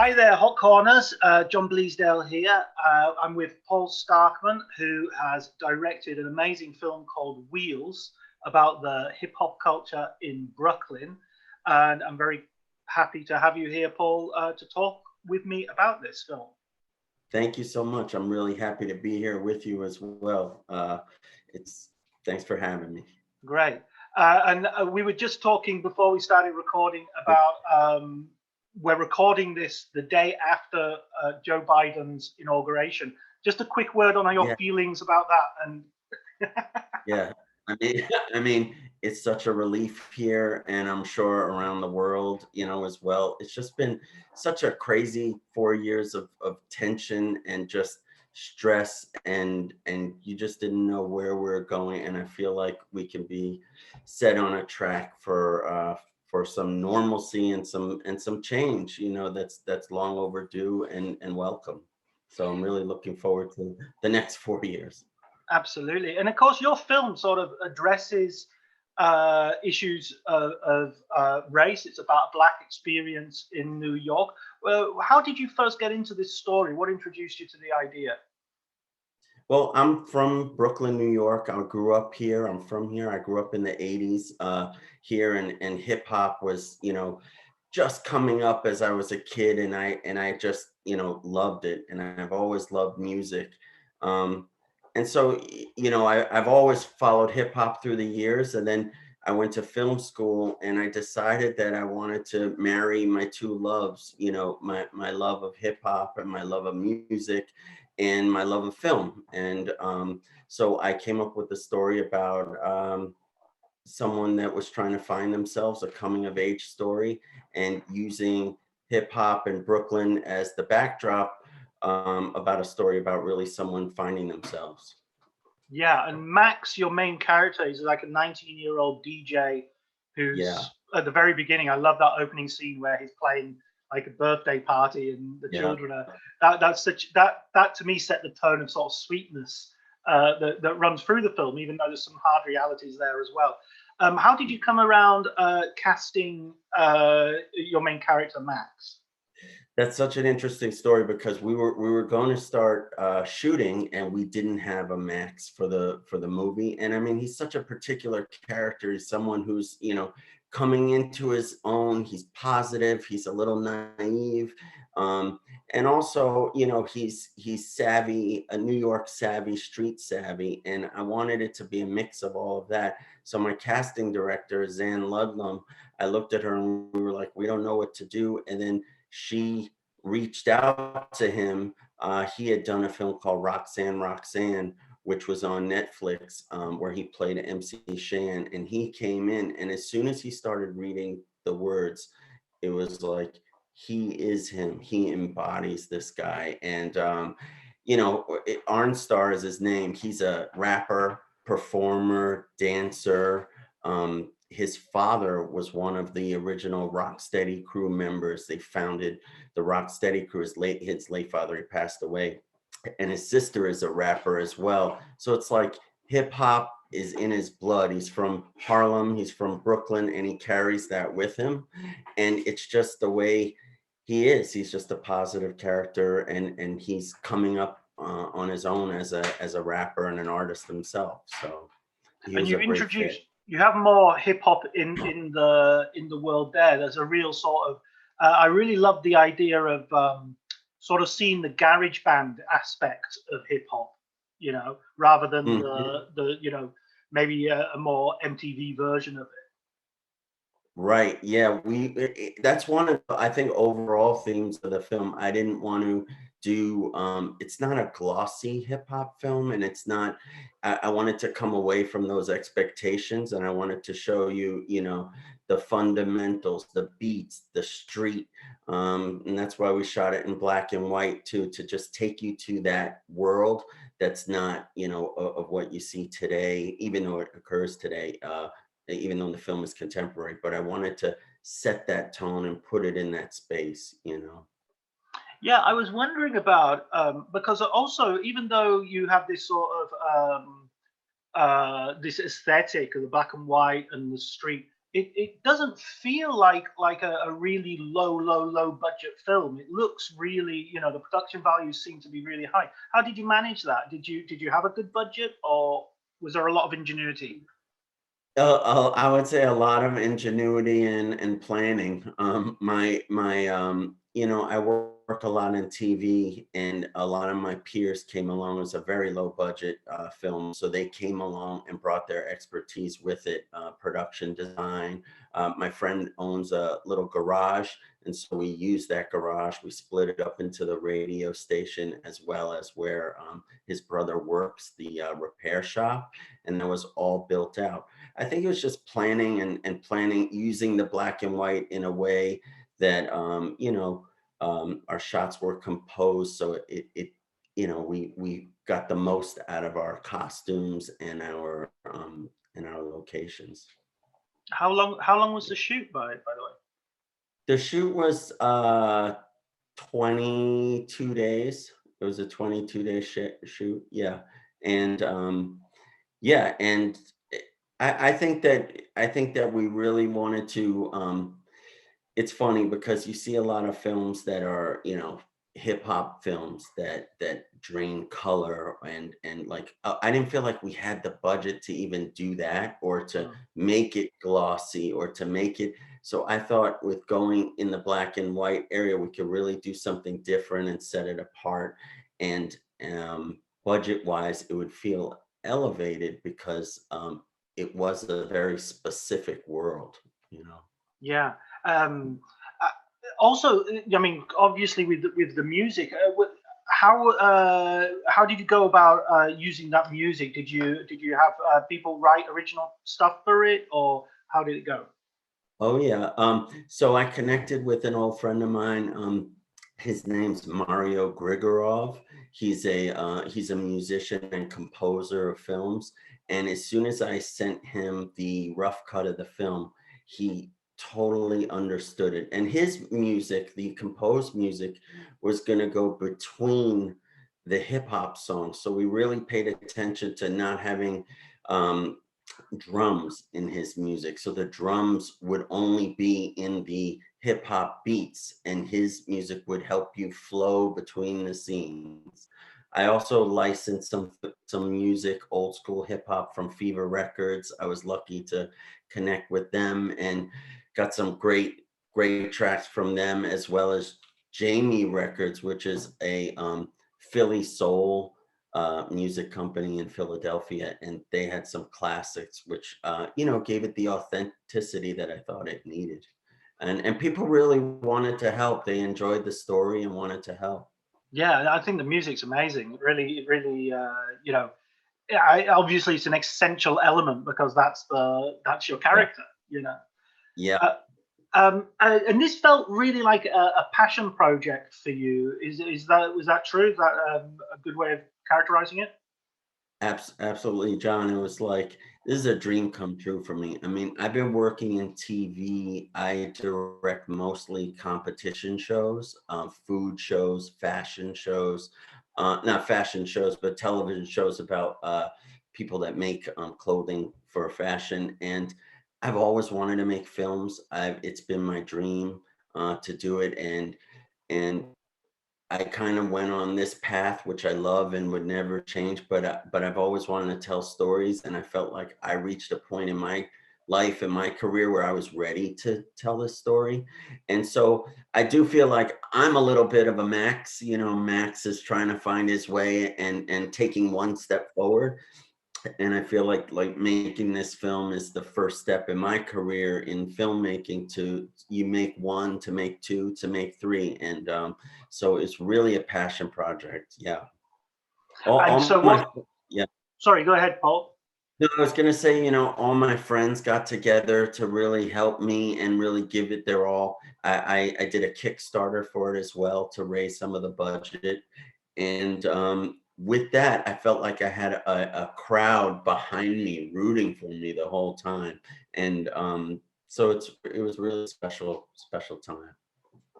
Hi there, Hot Corners. John Bleasdale here. I'm with Paul Starkman, who has directed an amazing film called Wheels about the hip hop culture in Brooklyn. And I'm very happy to have you here, Paul, to talk with me about this film. Thank you so much. I'm really happy to be here with you as well. It's Thanks for having me. Great. And we were just talking before we started recording about we're recording this the day after Joe Biden's inauguration. Just a quick word on your Yeah, feelings about that. And yeah. I mean, it's such a relief here, and I'm sure around the world, as well. It's just been such a crazy 4 years of tension and just stress, and you just didn't know where we're going. And I feel like we can be set on a track for some normalcy and some change, that's long overdue and welcome. So I'm really looking forward to the next 4 years. absolutely. And of course, your film sort of addresses issues of race. It's about a Black experience in New York. Well, how did you first get into this story? What introduced you to the idea? Well, I'm from Brooklyn, New York. I grew up here. I'm from here. I grew up in the 80s here, and hip hop was, just coming up as I was a kid, and I just, loved it. And I've always loved music. Um, and so, I've always followed hip hop through the years. And then I went to film school, and I decided that I wanted to marry my two loves, my love of hip hop and my love of music and my love of film. And so I came up with a story about someone that was trying to find themselves, a coming of age story, and using hip hop in Brooklyn as the backdrop, about a story about really someone finding themselves. Yeah, and Max, your main character, is like a 19-year-old DJ Yeah, who's at the very beginning. I love that opening scene where he's playing like a birthday party, and the yeah. children are that to me set the tone of sort of sweetness that runs through the film, even though there's some hard realities there as well. How did you come around casting your main character, Max? That's such an interesting story because we were going to start shooting, and we didn't have a Max for the movie. And I mean, he's such a particular character. He's someone who's, coming into his own. He's positive. He's a little naive, um, and also, he's savvy, a New York savvy, street savvy. And I wanted it to be a mix of all of that. So my casting director, Zan Ludlum, I looked at her and we were like, we don't know what to do. And then she reached out to him. He had done a film called Roxanne, Roxanne, which was on Netflix, where he played MC Shan. And he came in, and as soon as he started reading the words, it was like, he is him. He embodies this guy. And, Arnstar is his name. He's a rapper, performer, dancer. His father was one of the original Rocksteady crew members. They founded the Rocksteady crew. His late father, he passed away, and his sister is a rapper as well. So it's like hip hop is in his blood. He's from Harlem, he's from Brooklyn, and he carries that with him. And it's just the way he is. He's just a positive character, and he's coming up on his own as a rapper and an artist himself. So he And was you a great introduced fit. you have more hip hop in the world there. There's a real sort of I really love the idea of sort of seeing the garage band aspect of hip hop, rather than Mhm. the maybe a more MTV version of it. Right. Yeah. That's one of I think overall themes of the film. I didn't want to do. It's not a glossy hip hop film, and it's not. I wanted to come away from those expectations, and I wanted to show you, the fundamentals, the beats, the street, and that's why we shot it in black and white too, to just take you to that world that's not, of what you see today, even though it occurs today. Even though the film is contemporary, but I wanted to set that tone and put it in that space. Yeah, I was wondering about because also even though you have this sort of this aesthetic of the black and white and the street, it doesn't feel like a really low budget film. It looks really, the production values seem to be really high. How did you manage that? Did you have a good budget, or was there a lot of ingenuity? I would say a lot of ingenuity and planning. I work a lot in TV, and a lot of my peers came along. It was a very low budget film, so they came along and brought their expertise with it. Production design. My friend owns a little garage, and so we used that garage. We split it up into the radio station as well as where his brother works, the repair shop, and that was all built out. I think it was just planning and planning, using the black and white in a way that, our shots were composed. So we got the most out of our costumes and our locations. How long was the shoot, by the way? The shoot was 22 days. It was a 22-day shoot. Yeah. And yeah, and I think that we really wanted to. It's funny because you see a lot of films that are, hip hop films that drain color, and like, I didn't feel like we had the budget to even do that, or to Mm. make it glossy, or to make it. So I thought with going in the black and white area, we could really do something different and set it apart. And budget wise, it would feel elevated because it was a very specific world. Yeah. Um, uh, Also, I mean, obviously with the music, how did you go about using that music? Did you have people write original stuff for it, or how did it go? Oh yeah. So I connected with an old friend of mine. His name's Mario Grigorov. He's a musician and composer of films. And as soon as I sent him the rough cut of the film, he totally understood it. And his music, the composed music, was going to go between the hip hop songs. So we really paid attention to not having um, drums in his music. So the drums would only be in the hip hop beats, and his music would help you flow between the scenes. I also licensed some music, old school hip hop from Fever Records. I was lucky to connect with them and got some great tracks from them, as well as Jamie Records, which is a Philly soul music company in Philadelphia, and they had some classics, which gave it the authenticity that I thought it needed. And people really wanted to help. They enjoyed the story and wanted to help. Yeah, I think the music's amazing. Really, yeah, obviously it's an essential element because that's your Yeah, character. You know. yeah, Uh, and this felt really like a passion project for you. Was that true? Is that a good way of characterizing it? absolutely, John. It was like, this is a dream come true for me. I mean, I've been working in TV. I direct mostly competition shows, food shows, fashion shows, not fashion shows, but television shows about people that make clothing for fashion. And I've always wanted to make films. It's been my dream to do it, and I kind of went on this path, which I love and would never change. But I've always wanted to tell stories, and I felt like I reached a point in my life and my career where I was ready to tell this story. And so I do feel like I'm a little bit of a Max. Max is trying to find his way and taking one step forward. And I feel like making this film is the first step in my career in filmmaking. To you make one, to make two, to make three, and so it's really a passion project. Yeah, And all so my what? yeah. Sorry, go ahead, Paul. No, I was gonna say, all my friends got together to really help me and really give it their all. I did a Kickstarter for it as well to raise some of the budget. And with that, I felt like I had a crowd behind me rooting for me the whole time. And so it was really special time.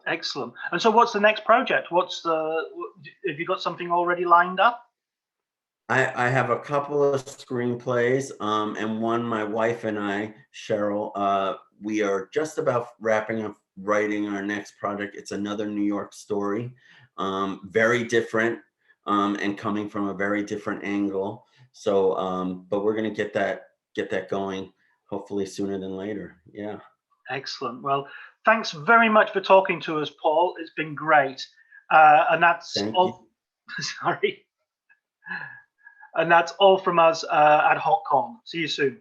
Excellent. And so, what's the next project? Have you got something already lined up? I have a couple of screenplays, and one my wife and I, Cheryl, we are just about wrapping up writing our next project. It's another New York story, very different, and coming from a very different angle. So, but we're gonna get that going hopefully sooner than later. Yeah. Excellent. Well, thanks very much for talking to us, Paul. It's been great. And that's Thank you. all. Sorry. And that's all from us at HotCon. See you soon.